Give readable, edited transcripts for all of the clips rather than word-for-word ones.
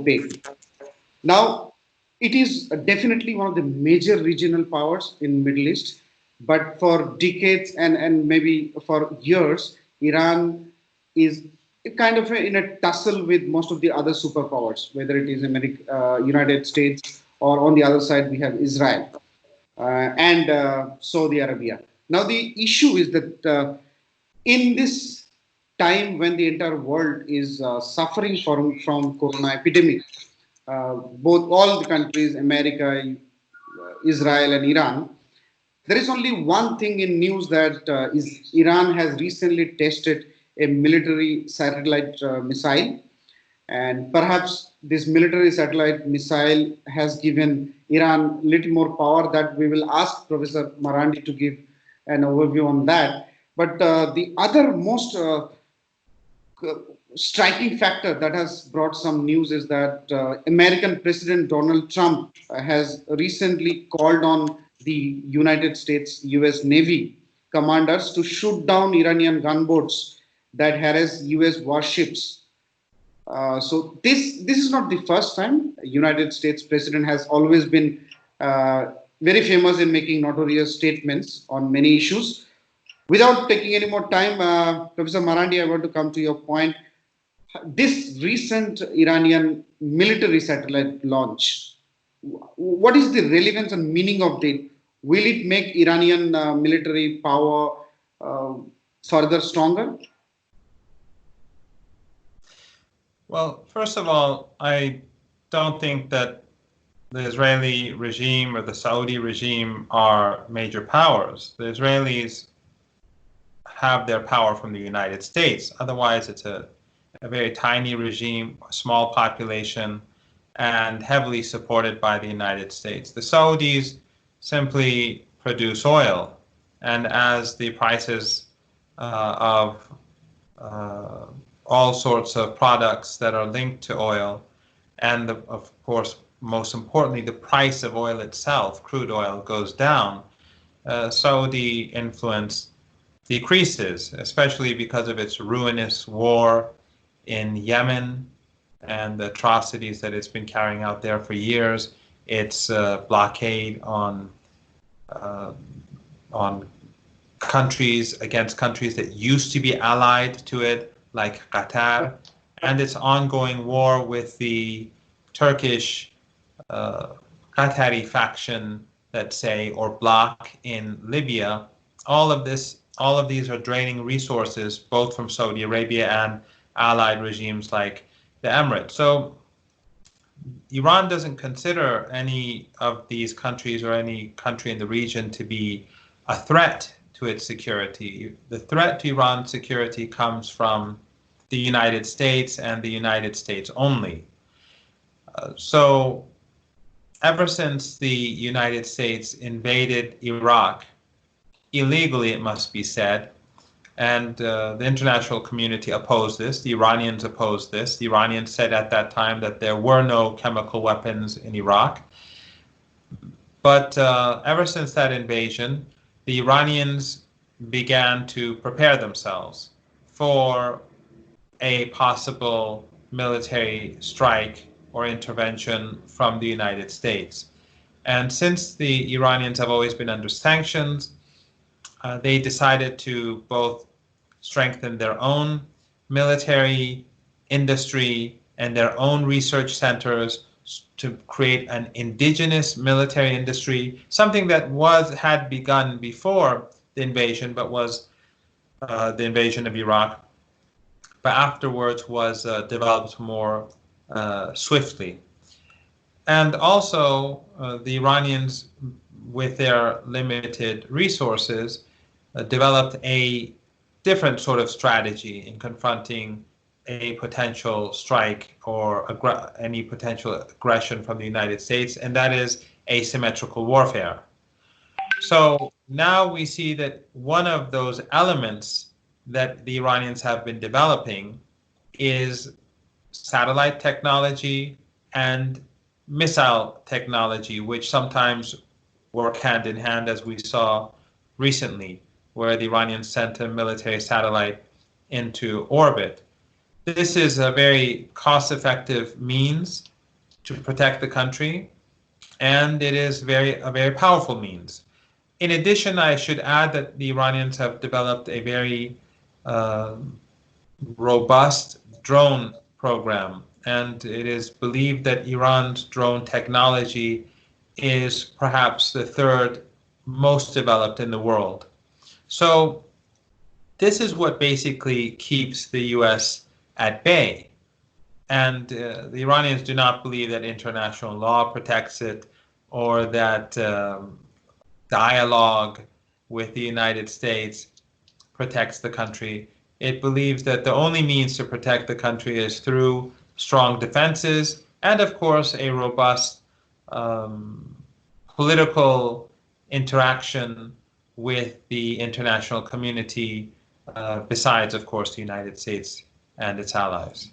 opaque. Now, it is definitely one of the major regional powers in Middle East, but for decades and maybe for years, Iran is kind of in a tussle with most of the other superpowers, whether it is America, United States, or on the other side we have Israel and Saudi Arabia. Now, the issue is that in this time when the entire world is suffering from corona epidemic, both all the countries, America, Israel, and Iran, there is only one thing in news that is Iran has recently tested a military satellite missile, and perhaps this military satellite missile has given Iran little more power. That we will ask Professor Marandi to give an overview on that. But the other most striking factor that has brought some news is that American President Donald Trump has recently called on the United States US Navy commanders to shoot down Iranian gunboats that harass US warships. So this is not the first time. United States President has always been very famous in making notorious statements on many issues. Without taking any more time, Professor Marandi, I want to come to your point. This recent Iranian military satellite launch, what is the relevance and meaning of it? Will it make Iranian military power further stronger? Well, first of all, I don't think that the Israeli regime or the Saudi regime are major powers. The Israelis have their power from the United States. Otherwise, it's a very tiny regime, a small population, and heavily supported by the United States. The Saudis simply produce oil, and as the prices of all sorts of products that are linked to oil, and of course, most importantly, the price of oil itself, crude oil, goes down, Saudi influence decreases, especially because of its ruinous war in Yemen and the atrocities that it's been carrying out there for years, its blockade on countries against countries that used to be allied to it, like Qatar, and its ongoing war with the Turkish Qatari faction, let's say, or bloc in Libya. All of these are draining resources, both from Saudi Arabia and allied regimes like the Emirates. So Iran doesn't consider any of these countries or any country in the region to be a threat to its security. The threat to Iran's security comes from the United States and the United States only. So ever since the United States invaded Iraq, illegally it must be said, and the international community opposed this, the Iranians opposed this. The Iranians said at that time that there were no chemical weapons in Iraq. But ever since that invasion, the Iranians began to prepare themselves for a possible military strike or intervention from the United States. And since the Iranians have always been under sanctions, they decided to both strengthen their own military industry and their own research centers to create an indigenous military industry, something that had begun before the invasion, but was the invasion of Iraq, but afterwards was developed more swiftly. And also, the Iranians, with their limited resources, developed a different sort of strategy in confronting a potential strike or any potential aggression from the United States, and that is asymmetrical warfare. So now we see that one of those elements that the Iranians have been developing is satellite technology and missile technology, which sometimes work hand in hand, as we saw recently, where the Iranians sent a military satellite into orbit. This is a very cost-effective means to protect the country, and it is a very powerful means. In addition, I should add that the Iranians have developed a very robust drone program, and it is believed that Iran's drone technology is perhaps the third most developed in the world. So this is what basically keeps the US at bay. And the Iranians do not believe that international law protects it, or that dialogue with the United States protects the country. It believes that the only means to protect the country is through strong defenses and, of course, a robust political interaction with the international community, besides, of course, the United States and its allies.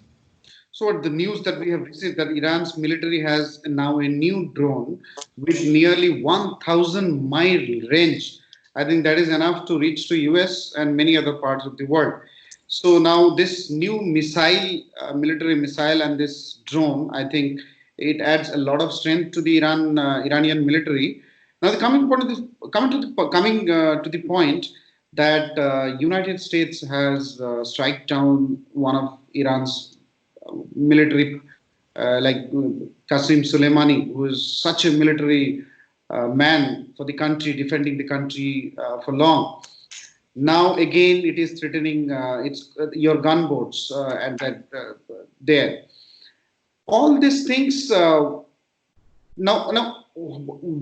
So the news that we have received that Iran's military has now a new drone with nearly 1,000-mile range. I think that is enough to reach to US and many other parts of the world. So now this new missile, military missile, and this drone, I think it adds a lot of strength to the Iranian military. Now, coming to the point that United States has struck down one of Iran's military, like Qasem Soleimani, who is such a military man for the country, defending the country for long. Now again, it is threatening your gunboats and that there. All these things. Now,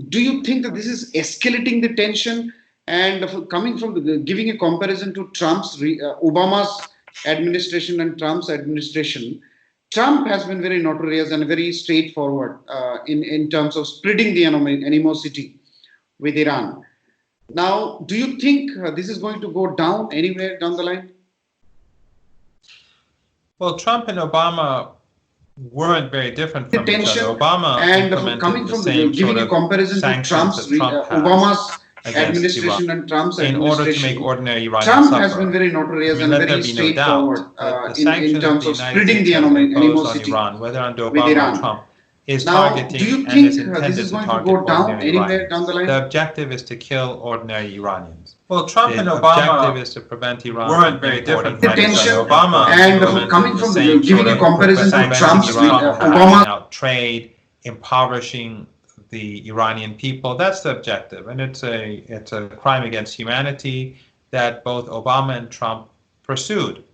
do you think that this is escalating the tension? And coming from giving a comparison to Obama's administration and Trump's administration, Trump has been very notorious and very straightforward in terms of spreading the animosity with Iran. Now, do you think this is going to go down anywhere down the line? Well, Trump and Obama weren't very different from each other. Obama and coming from giving a comparison to Obama's administration and Trump's in order to make ordinary Iranians Trump suffer. has been very notorious and very straightforward in terms of spreading the animosity on Iran, whether under with Obama Iran. or Trump, is Now, targeting do you and think is intended this is to going to target go down ordinary anywhere Iranians. down the line? The objective is to kill ordinary Iranians. Well, Trump and The Obama objective is to prevent Iran weren't from very importing different from each tension other. Obama and coming from giving a comparison to preventing Trump's Iran from Obama. having out trade, impoverishing the Iranian people. That's the objective, and it's a crime against humanity that both Obama and Trump pursued.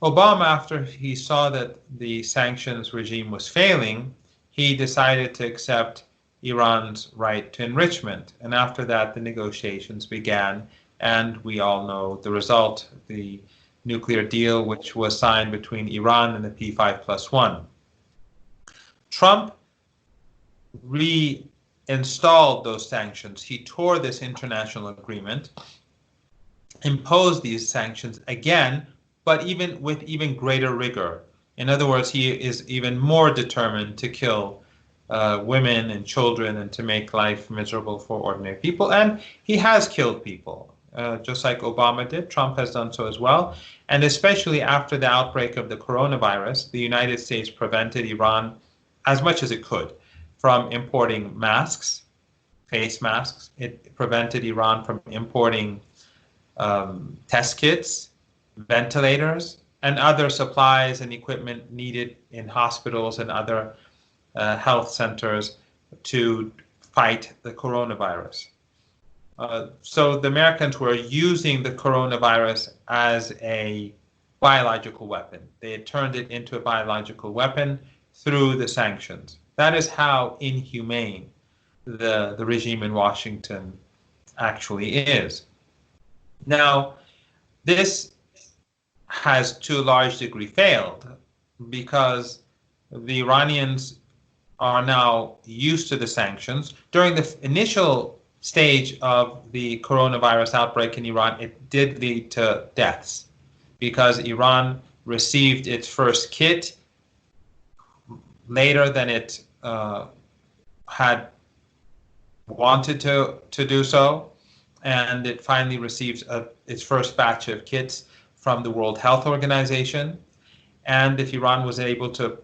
Obama, after he saw that the sanctions regime was failing, he decided to accept Iran's right to enrichment, and after that the negotiations began, and we all know the result, the nuclear deal which was signed between Iran and the P5+1. Trump reinstalled those sanctions. He tore this international agreement, imposed these sanctions again, but with even greater rigor. In other words, he is even more determined to kill women and children and to make life miserable for ordinary people. And he has killed people, just like Obama did. Trump has done so as well. And especially after the outbreak of the coronavirus, the United States prevented Iran as much as it could from importing masks, face masks. It prevented Iran from importing test kits, ventilators, and other supplies and equipment needed in hospitals and other health centers to fight the coronavirus. So the Americans were using the coronavirus as a biological weapon. They had turned it into a biological weapon through the sanctions. That is how inhumane the regime in Washington actually is. Now, this has to a large degree failed because the Iranians are now used to the sanctions. During the initial stage of the coronavirus outbreak in Iran, it did lead to deaths because Iran received its first kit later than it had wanted to do so, and it finally received its first batch of kits from the World Health Organization. And if Iran was able to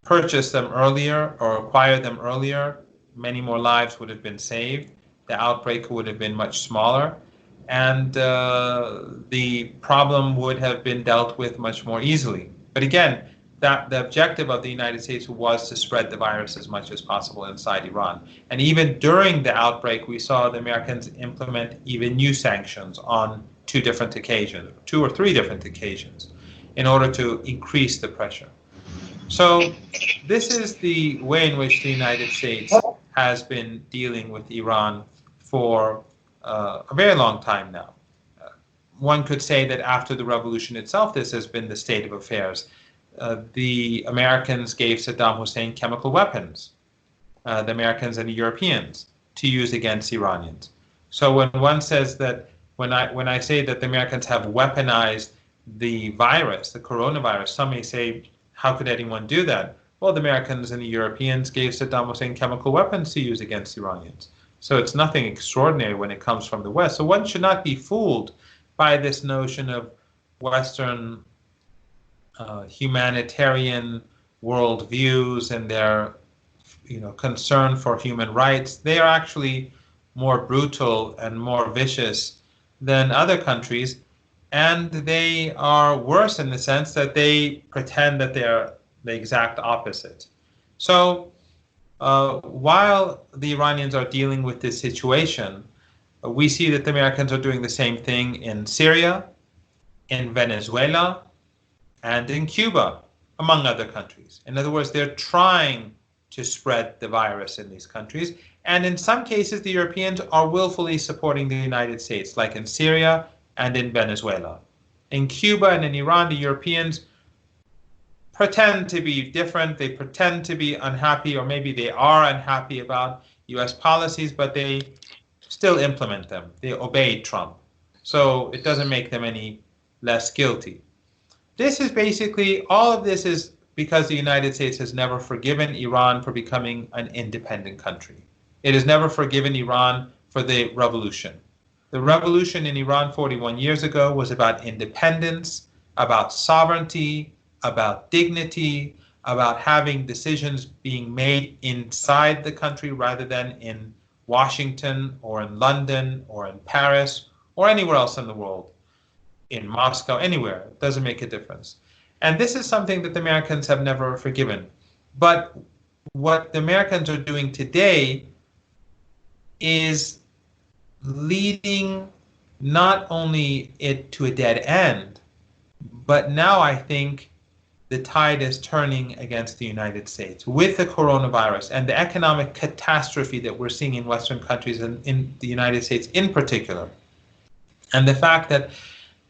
purchased them earlier or acquired them earlier, many more lives would have been saved. The outbreak would have been much smaller, and the problem would have been dealt with much more easily. But again, that the objective of the United States was to spread the virus as much as possible inside Iran. And even during the outbreak, we saw the Americans implement even new sanctions on two or three different occasions, in order to increase the pressure. So this is the way in which the United States has been dealing with Iran for a very long time now. One could say that after the revolution itself, this has been the state of affairs. The Americans gave Saddam Hussein chemical weapons, the Americans and the Europeans, to use against Iranians. So when one says that, when I say that the Americans have weaponized the virus, the coronavirus, some may say, how could anyone do that? Well, the Americans and the Europeans gave Saddam Hussein chemical weapons to use against Iranians. So it's nothing extraordinary when it comes from the West. So one should not be fooled by this notion of Western humanitarian worldviews and their concern for human rights. They are actually more brutal and more vicious than other countries, and they are worse in the sense that they pretend that they are the exact opposite. So while the Iranians are dealing with this situation, we see that the Americans are doing the same thing in Syria, in Venezuela, and in Cuba, among other countries. In other words, they're trying to spread the virus in these countries. And in some cases, the Europeans are willfully supporting the United States, like in Syria and in Venezuela. In Cuba and in Iran, the Europeans pretend to be different. They pretend to be unhappy, or maybe they are unhappy about US policies, but they still implement them. They obey Trump. So it doesn't make them any less guilty. This is basically, all of this is because the United States has never forgiven Iran for becoming an independent country. It has never forgiven Iran for the revolution. The revolution in Iran 41 years ago was about independence, about sovereignty, about dignity, about having decisions being made inside the country rather than in Washington or in London or in Paris or anywhere else in the world, in Moscow, anywhere. It doesn't make a difference. And this is something that the Americans have never forgiven. But what the Americans are doing today is leading not only it to a dead end, but now I think the tide is turning against the United States with the coronavirus and the economic catastrophe that we're seeing in Western countries and in the United States in particular. And the fact that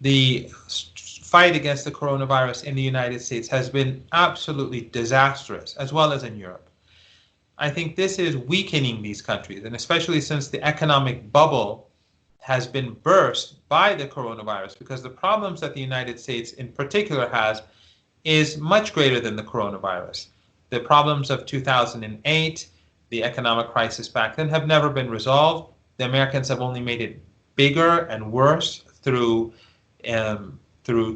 the fight against the coronavirus in the United States has been absolutely disastrous, as well as in Europe. I think this is weakening these countries, and especially since the economic bubble has been burst by the coronavirus, because the problems that the United States in particular has is much greater than the coronavirus. The problems of 2008, the economic crisis back then, have never been resolved. The Americans have only made it bigger and worse through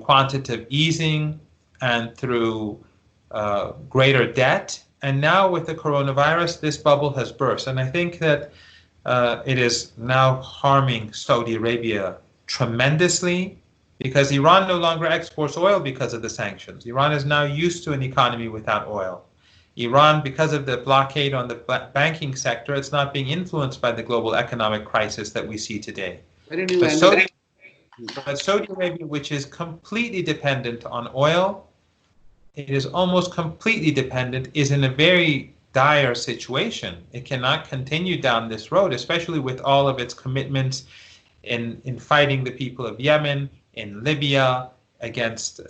quantitative easing and through greater debt. And now with the coronavirus, this bubble has burst. And I think that it is now harming Saudi Arabia tremendously, because Iran no longer exports oil because of the sanctions. Iran is now used to an economy without oil. Iran, because of the blockade on the banking sector, it's not being influenced by the global economic crisis that we see today. But Saudi Arabia, which is completely dependent on oil, it is almost completely dependent, is in a very dire situation. It cannot continue down this road, especially with all of its commitments in fighting the people of Yemen, in Libya, against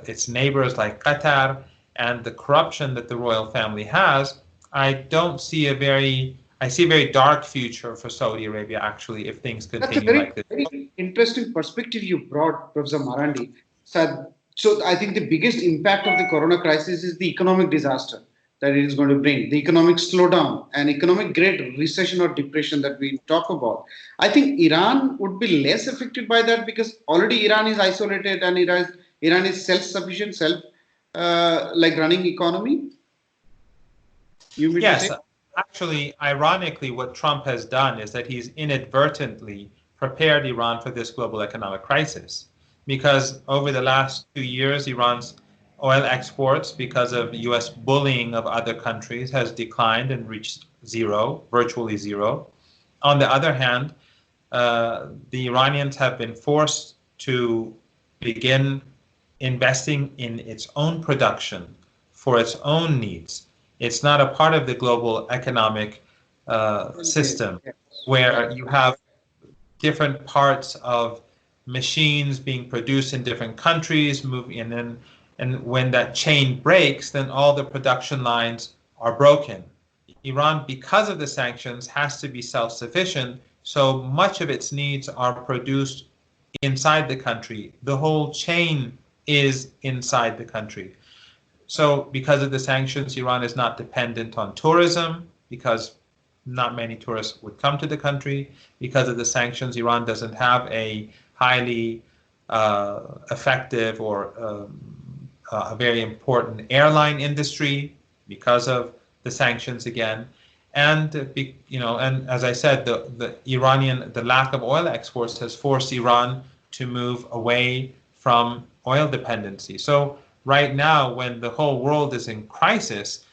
its neighbors like Qatar, and the corruption that the royal family has. I see a very dark future for Saudi Arabia, actually, if things continue like this. That's a very interesting perspective you brought, Professor Marandi. So I think the biggest impact of the corona crisis is the economic disaster that it is going to bring, the economic slowdown and economic great recession or depression that we talk about. I think Iran would be less affected by that, because already Iran is isolated and Iran is self-sufficient, like running economy. You mean to Yes, say? actually, ironically, what Trump has done is that he's inadvertently prepared Iran for this global economic crisis. Because over the last 2 years, Iran's oil exports, because of US bullying of other countries, has declined and reached zero, virtually zero. On the other hand, the Iranians have been forced to begin investing in its own production for its own needs. It's not a part of the global economic Yes. system Yes. where you have different parts of machines being produced in different countries moving and then and when that chain breaks, then all the production lines are broken. Iran, because of the sanctions, has to be self-sufficient, so much of its needs are produced inside the country. The whole chain is inside the country. So because of the sanctions, Iran is not dependent on tourism because not many tourists would come to the country. Because of the sanctions, Iran doesn't have a highly effective or a very important airline industry because of the sanctions again. And and as I said, the lack of oil exports has forced Iran to move away from oil dependency. So right now, when the whole world is in crisis,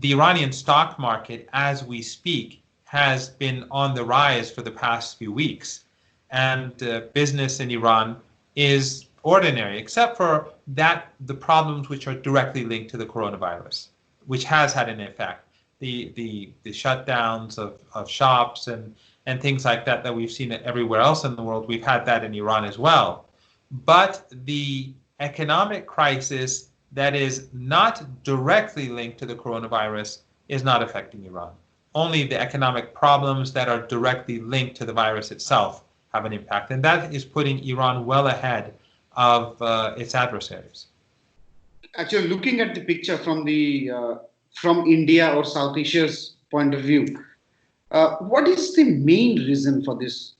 the Iranian stock market, as we speak, has been on the rise for the past few weeks. And business in Iran is ordinary, except for the problems which are directly linked to the coronavirus, which has had an effect. The shutdowns of shops and things like that we've seen everywhere else in the world, we've had that in Iran as well. But the economic crisis that is not directly linked to the coronavirus is not affecting Iran. Only the economic problems that are directly linked to the virus itself have an impact. And that is putting Iran well ahead of its adversaries. Actually, looking at the picture from the from India or South Asia's point of view, what is the main reason for this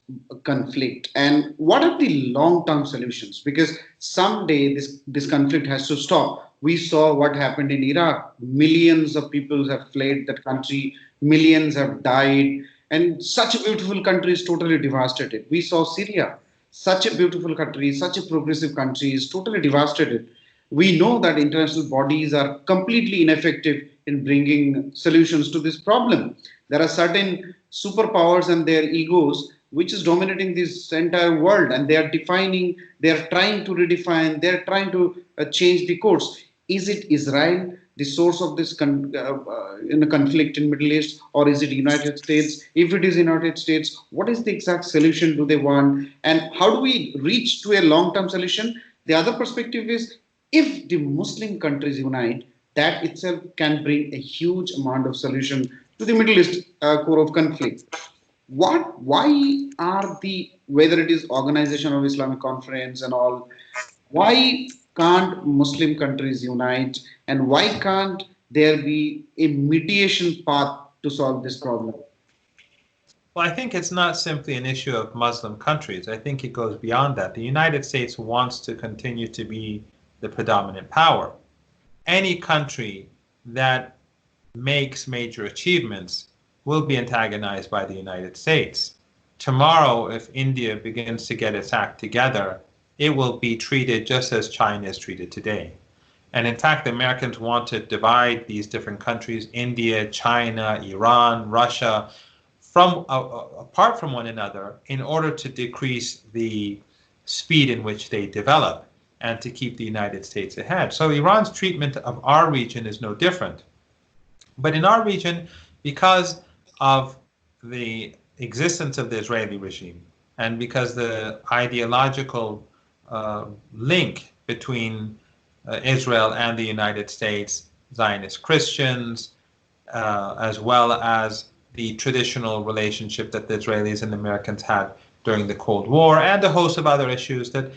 conflict, and what are the long-term solutions? Because someday this conflict has to stop. We saw what happened in Iraq. Millions of people have fled that country. Millions have died, and such a beautiful country is totally devastated. We saw Syria, such a beautiful country, such a progressive country, is totally devastated. We know that international bodies are completely ineffective in bringing solutions to this problem. There are certain superpowers and their egos which is dominating this entire world, and they are defining, they are trying to redefine, they are trying to change the course. Is it Israel the source of this in the conflict in Middle East, or is it United States? If it is United States, what is the exact solution do they want, and how do we reach to a long term solution? The other perspective is, if the Muslim countries unite, that itself can bring a huge amount of solution to the Middle East core of conflict. Why are the, whether it is Organization of Islamic Conference and all, why can't Muslim countries unite, and why can't there be a mediation path to solve this problem? Well, I think it's not simply an issue of Muslim countries. I think it goes beyond that. The United States wants to continue to be the predominant power. Any country that makes major achievements will be antagonized by the United States. Tomorrow, if India begins to get its act together, it will be treated just as China is treated today. And in fact, the Americans want to divide these different countries, India, China, Iran, Russia, from apart from one another in order to decrease the speed in which they develop and to keep the United States ahead. So Iran's treatment of our region is no different. But in our region, because of the existence of the Israeli regime and because the ideological link between Israel and the United States, Zionist Christians, as well as the traditional relationship that the Israelis and the Americans had during the Cold War, and a host of other issues that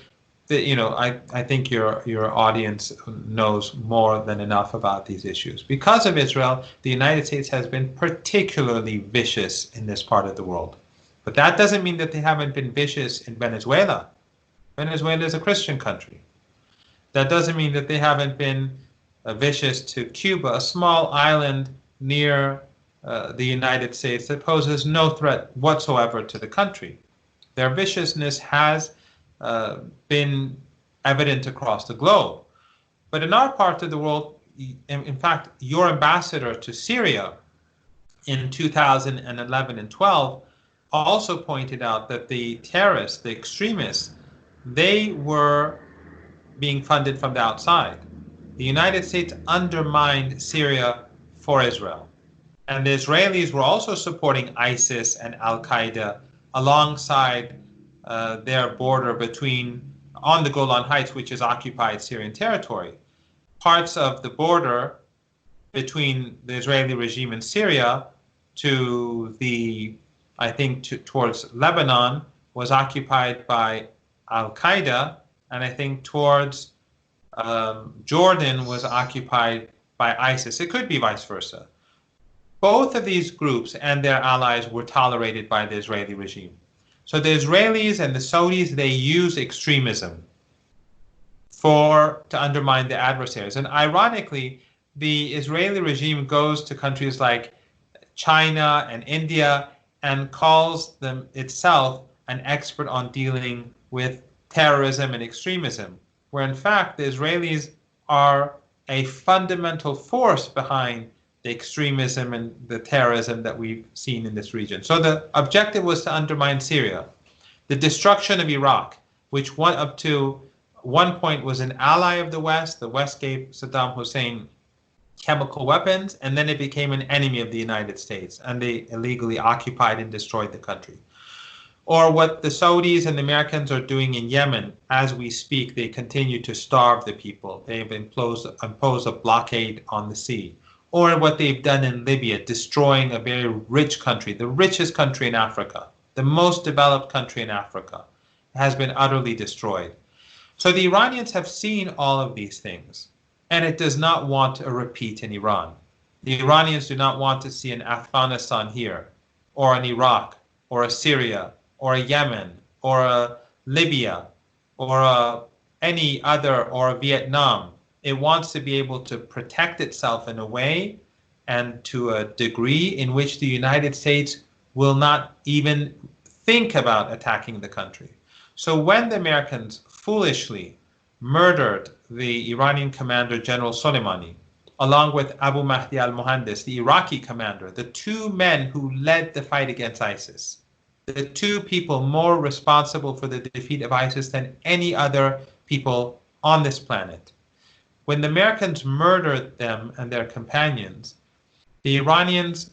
I think your audience knows more than enough about these issues. Because of Israel, the United States has been particularly vicious in this part of the world. But that doesn't mean that they haven't been vicious in Venezuela. Venezuela is a Christian country. That doesn't mean that they haven't been vicious to Cuba, a small island near the United States that poses no threat whatsoever to the country. Their viciousness has been evident across the globe. But in our part of the world, in fact, your ambassador to Syria in 2011 and 12 also pointed out that the terrorists, the extremists, they were being funded from the outside. The United States undermined Syria for Israel. And the Israelis were also supporting ISIS and Al-Qaeda alongside their border on the Golan Heights, which is occupied Syrian territory. Parts of the border between the Israeli regime in Syria towards Lebanon was occupied by Al-Qaeda, and I think towards Jordan was occupied by ISIS. It could be vice versa. Both of these groups and their allies were tolerated by the Israeli regime. So the Israelis and the Saudis, they use extremism to undermine the adversaries. And ironically, the Israeli regime goes to countries like China and India and calls them itself an expert on dealing with terrorism and extremism, where in fact the Israelis are a fundamental force behind the extremism and the terrorism that we've seen in this region. So the objective was to undermine Syria. The destruction of Iraq, which up to one point was an ally of the West. The West gave Saddam Hussein chemical weapons, and then it became an enemy of the United States, and they illegally occupied and destroyed the country. Or what the Saudis and the Americans are doing in Yemen. As we speak, they continue to starve the people. They've imposed a blockade on the sea. Or what they've done in Libya, destroying a very rich country, the richest country in Africa, the most developed country in Africa, has been utterly destroyed. So the Iranians have seen all of these things, and it does not want a repeat in Iran. The Iranians do not want to see an Afghanistan here, or an Iraq, or a Syria, or a Yemen, or a Libya, or any other, or a Vietnam. It wants to be able to protect itself in a way and to a degree in which the United States will not even think about attacking the country. So when the Americans foolishly murdered the Iranian commander, General Soleimani, along with Abu Mahdi al-Mohandes, the Iraqi commander, the two men who led the fight against ISIS, the two people more responsible for the defeat of ISIS than any other people on this planet. When the Americans murdered them and their companions, the Iranians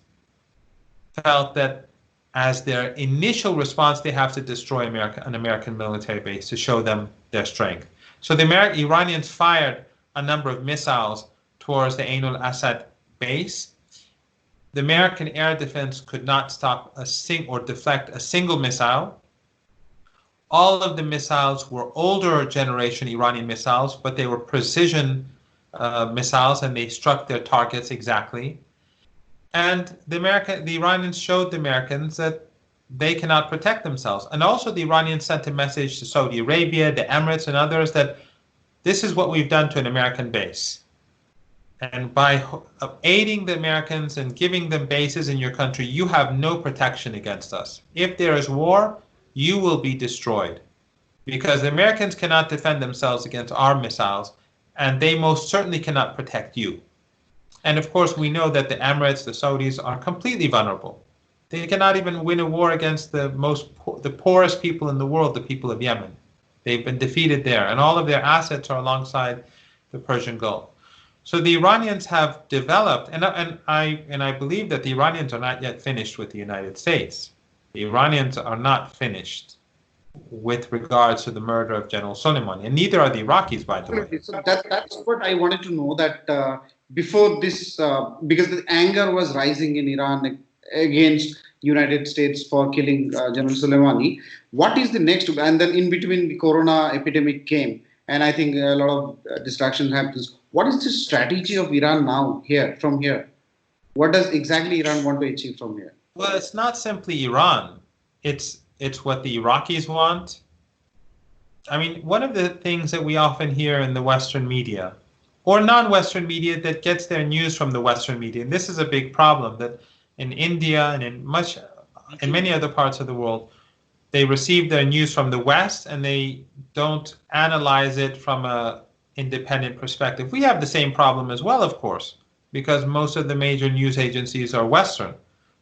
felt that as their initial response, they have to destroy an American military base to show them their strength. So the Iranians fired a number of missiles towards the Ain al-Assad base. The American air defense could not stop or deflect a single missile. All of the missiles were older generation Iranian missiles, but they were precision missiles, and they struck their targets exactly. And the Iranians showed the Americans that they cannot protect themselves. And also the Iranians sent a message to Saudi Arabia, the Emirates, and others that this is what we've done to an American base. And by aiding the Americans and giving them bases in your country, you have no protection against us. If there is war, you will be destroyed. Because the Americans cannot defend themselves against our missiles, and they most certainly cannot protect you. And of course, we know that the Emirates, the Saudis, are completely vulnerable. They cannot even win a war against the poorest people in the world, the people of Yemen. They've been defeated there, and all of their assets are alongside the Persian Gulf. So the Iranians have developed, and I believe that the Iranians are not yet finished with the United States. The Iranians are not finished with regards to the murder of General Soleimani, and neither are the Iraqis, by the way. So that's what I wanted to know, that before this, because the anger was rising in Iran against United States for killing General Soleimani, what is the next? And then in between, the corona epidemic came, and I think a lot of distraction happens. What is the strategy of Iran now, from here? What does exactly Iran want to achieve from here? Well, it's not simply Iran. It's what the Iraqis want. I mean, one of the things that we often hear in the Western media, or non-Western media that gets their news from the Western media. And this is a big problem, that in India and in many other parts of the world, they receive their news from the West and they don't analyze it from a independent perspective. We have the same problem as well, of course, because most of the major news agencies are Western.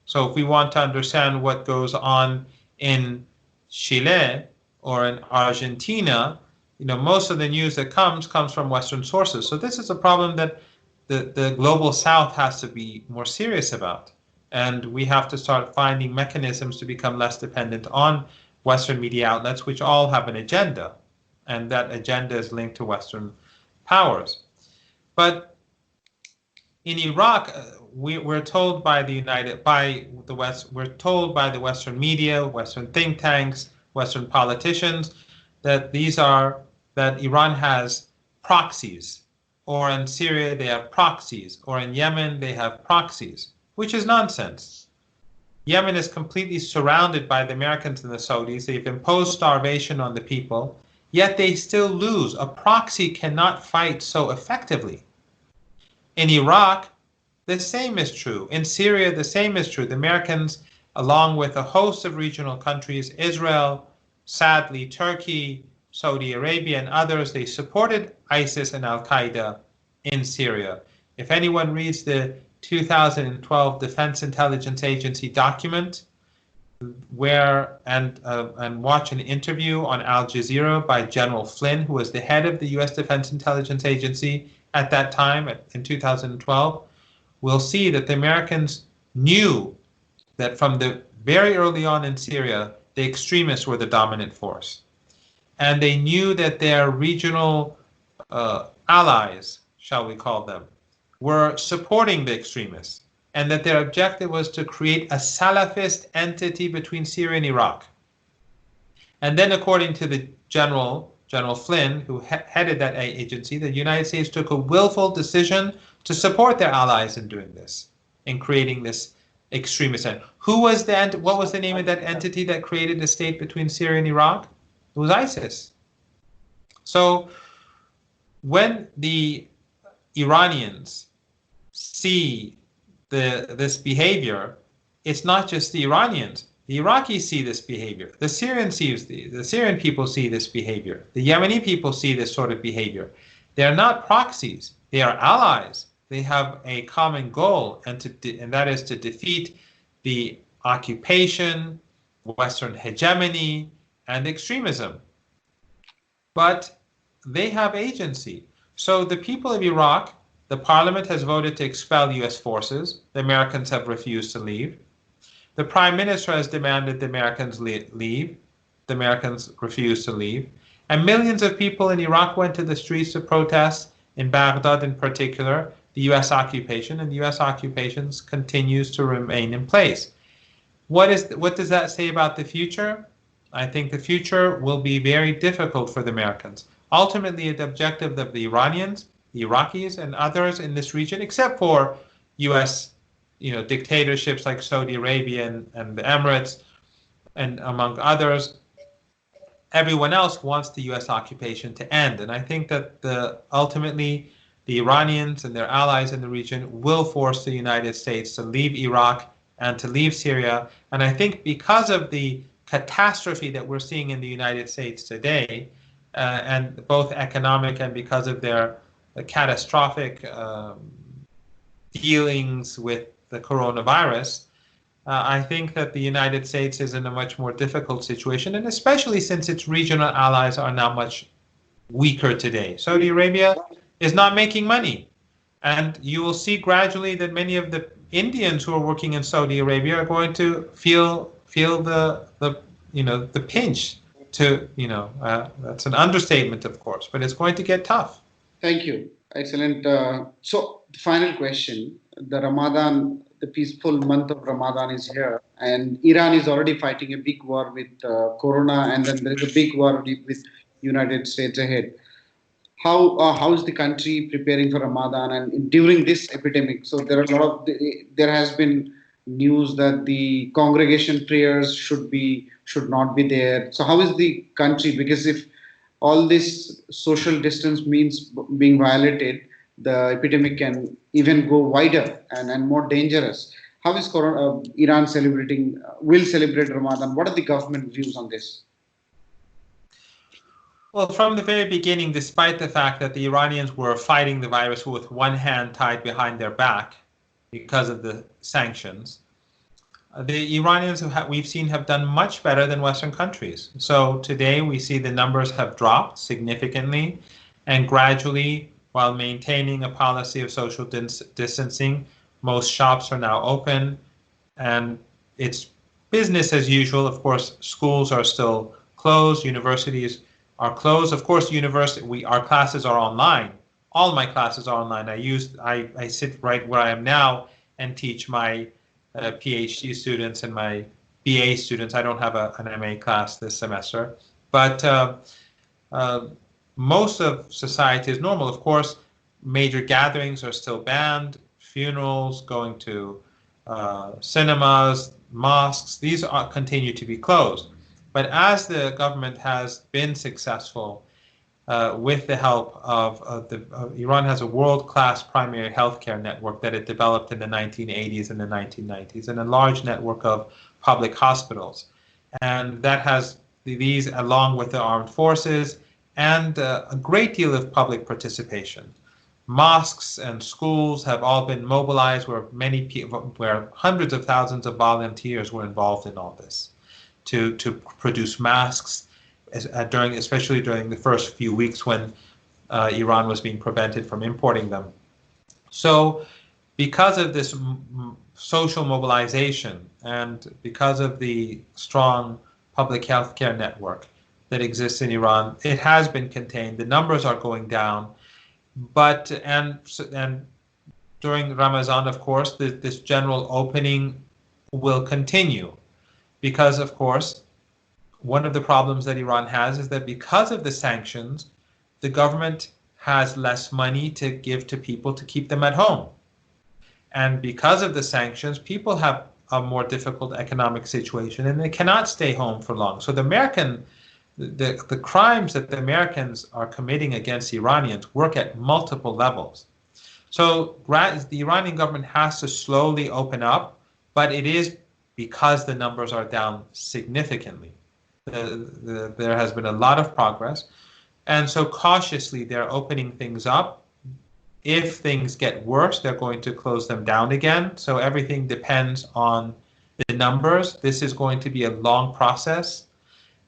So if we want to understand what goes on in Chile or in Argentina, most of the news that comes from Western sources. So this is a problem that the global South has to be more serious about. And we have to start finding mechanisms to become less dependent on Western media outlets, which all have an agenda. And that agenda is linked to Western powers. But in Iraq, we're told by the Western media, Western think tanks, Western politicians, that Iran has proxies, or in Syria they have proxies, or in Yemen they have proxies, which is nonsense. Yemen is completely surrounded by the Americans and the Saudis. They've imposed starvation on the people, yet they still lose. A proxy cannot fight so effectively. In Iraq, the same is true. In Syria, the same is true. The Americans, along with a host of regional countries, Israel, sadly, Turkey, Saudi Arabia, and others, they supported ISIS and Al-Qaeda in Syria. If anyone reads the 2012 Defense Intelligence Agency document, and watch an interview on Al Jazeera by General Flynn, who was the head of the U.S. Defense Intelligence Agency at that time, in 2012, we'll see that the Americans knew that from the very early on in Syria, the extremists were the dominant force. And they knew that their regional allies, shall we call them, were supporting the extremists, and that their objective was to create a Salafist entity between Syria and Iraq. And then, according to the General Flynn, who headed that agency, the United States took a willful decision to support their allies in doing this, in creating this extremist entity. What was the name of that entity that created the state between Syria and Iraq? It was ISIS. So when the Iranians see this behavior, it's not just the Iranians. The Iraqis see this behavior. The Syrian people see this behavior. The Yemeni people see this sort of behavior. They are not proxies. They are allies. They have a common goal, and that is to defeat the occupation, Western hegemony, and extremism. But they have agency. So the people of Iraq, the parliament has voted to expel U.S. forces. The Americans have refused to leave. The prime minister has demanded the Americans leave. The Americans refused to leave. And millions of people in Iraq went to the streets to protest, in Baghdad in particular, the U.S. occupation, and the U.S. occupation continues to remain in place. What does that say about the future? I think the future will be very difficult for the Americans. Ultimately, the objective of the Iranians, the Iraqis, and others in this region, except for U.S. dictatorships like Saudi Arabia and the Emirates, and among others, everyone else wants the U.S. occupation to end. And I think that ultimately the Iranians and their allies in the region will force the United States to leave Iraq and to leave Syria. And I think because of the catastrophe that we're seeing in the United States today, and both economic and because of their catastrophic dealings with the coronavirus, I think that the United States is in a much more difficult situation, and especially since its regional allies are now much weaker today. Saudi Arabia is not making money, and you will see gradually that many of the Indians who are working in Saudi Arabia are going to feel the pinch. That's an understatement, of course, but it's going to get tough. Thank you. Excellent. So the final question: the Ramadan, the peaceful month of Ramadan is here, and Iran is already fighting a big war with Corona, and then there is a big war with United States ahead. How is the country preparing for Ramadan and during this epidemic? So there has been news that the congregation prayers should not be there. So how is the country? Because if all this social distance means being violated, the epidemic can even go wider and more dangerous. How is Iran celebrating, will celebrate Ramadan? What are the government views on this? Well, from the very beginning, despite the fact that the Iranians were fighting the virus with one hand tied behind their back because of the sanctions, the Iranians we've seen have done much better than Western countries. So today we see the numbers have dropped significantly, and gradually, while maintaining a policy of social distancing, most shops are now open, and it's business as usual. Of course, schools are still closed, universities are closed. Of course, our classes are online. All my classes are online. I sit right where I am now and teach my PhD students and my BA students. I don't have an MA class this semester, but most of society is normal. Of course, major gatherings are still banned, funerals, going to cinemas, mosques, these continue to be closed. But as the government has been successful with the help of Iran has a world-class primary healthcare network that it developed in the 1980s and the 1990s, and a large network of public hospitals. And that has these, along with the armed forces, and a great deal of public participation. Mosques and schools have all been mobilized, where hundreds of thousands of volunteers were involved in all this to produce masks, especially during the first few weeks when Iran was being prevented from importing them. So because of this social mobilization and because of the strong public healthcare network that exists in Iran, it has been contained. The numbers are going down, but and during Ramadan, of course, this general opening will continue, because of course one of the problems that Iran has is that because of the sanctions, the government has less money to give to people to keep them at home. And because of the sanctions, people have a more difficult economic situation and they cannot stay home for long. So the crimes that the Americans are committing against Iranians work at multiple levels. So the Iranian government has to slowly open up, but it is because the numbers are down significantly. There has been a lot of progress, and so cautiously they're opening things up. If things get worse, they're going to close them down again. So everything depends on the numbers. This is going to be a long process,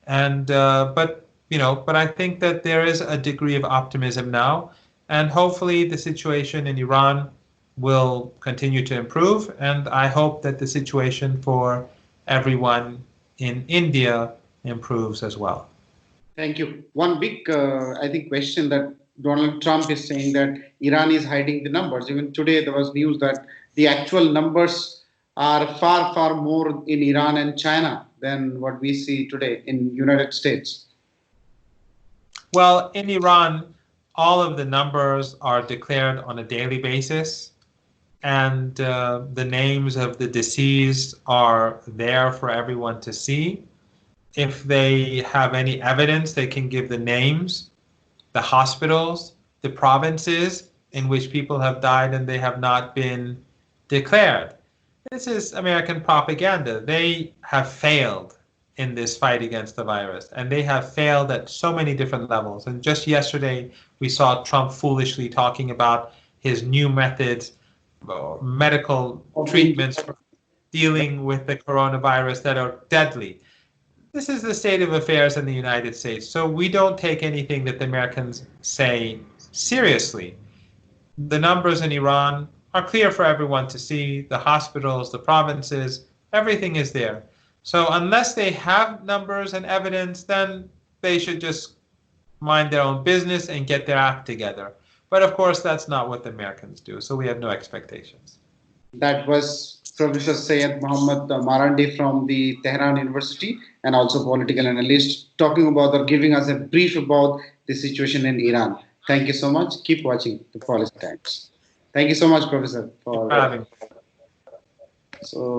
and but I think that there is a degree of optimism now, and hopefully the situation in Iran will continue to improve, and I hope that the situation for everyone in India improves as well. Thank you. One big, I think, question that Donald Trump is saying that Iran is hiding the numbers. Even today, there was news that the actual numbers are far, far more in Iran and China than what we see today in United States. Well, in Iran, all of the numbers are declared on a daily basis, and the names of the deceased are there for everyone to see. If they have any evidence, they can give the names, the hospitals, the provinces in which people have died and they have not been declared. This is American propaganda. They have failed in this fight against the virus, and they have failed at so many different levels. And just yesterday, we saw Trump foolishly talking about his new methods, medical treatments for dealing with the coronavirus that are deadly. This is the state of affairs in the United States. So we don't take anything that the Americans say seriously. The numbers in Iran are clear for everyone to see. The hospitals, the provinces, everything is there. So unless they have numbers and evidence, then they should just mind their own business and get their act together. But of course, that's not what the Americans do. So we have no expectations. That was Professor Syed Mohammad Marandi from the Tehran University, and also political analyst, talking about or giving us a brief about the situation in Iran. Thank you so much. Keep watching the Policy Times. Thank you so much, Professor, for having me. So.